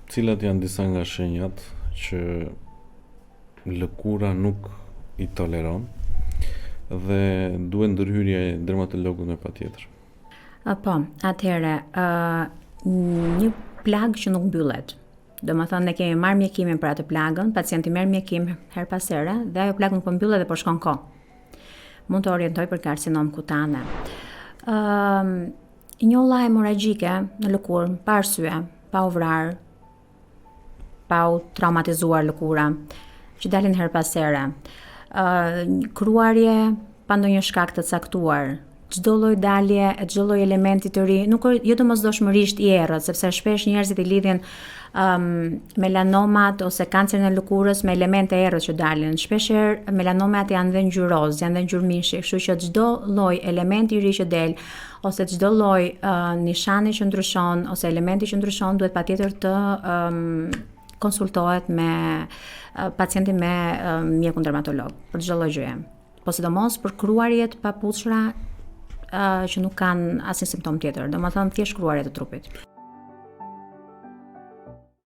cilat janë disa nga shenjat që lëkura nuk i toleron dhe duhet ndërhyrje e dermatologut me patjetër. Po, atëherë, një plagë që nuk mbyllet. Do më thënë, ne kemi marrë mjekimin për atë plagën, pacienti merr mjekim her pas here dhe ajo plagë nuk po mbyllet dhe po shkon kohë. Mund të orientoj për karcinom kutane. Njolla hemoragjike në lëkurë, pa arsye, pa u vrarë, pa u traumatizuar lëkura, që dalin her pas here. Kruarje pa ndonjë shkak të caktuar, çdo lloj dalje e çdo lloj elementi të ri, nuk jo domosdoshmërisht i errët, sepse shpesh njerëzit i lidhin melanomat ose kancerin e lëkurës me elemente errët që dalin. Shpeshherë melanomat janë dhe ngjyroz, janë dhe ngjyrmishi, kështu që çdo lloj elementi i ri që del ose çdo lloj nishani që ndryshon ose elementi që ndryshon duhet patjetër të konsultohet me pacientin me mjekun dermatolog për çdo lloj gjëje. Po sidomos për kruarjet pa puthshra që nuk kanë asnjë simptom tjetër, domethënë thjesht kruarje të trupit.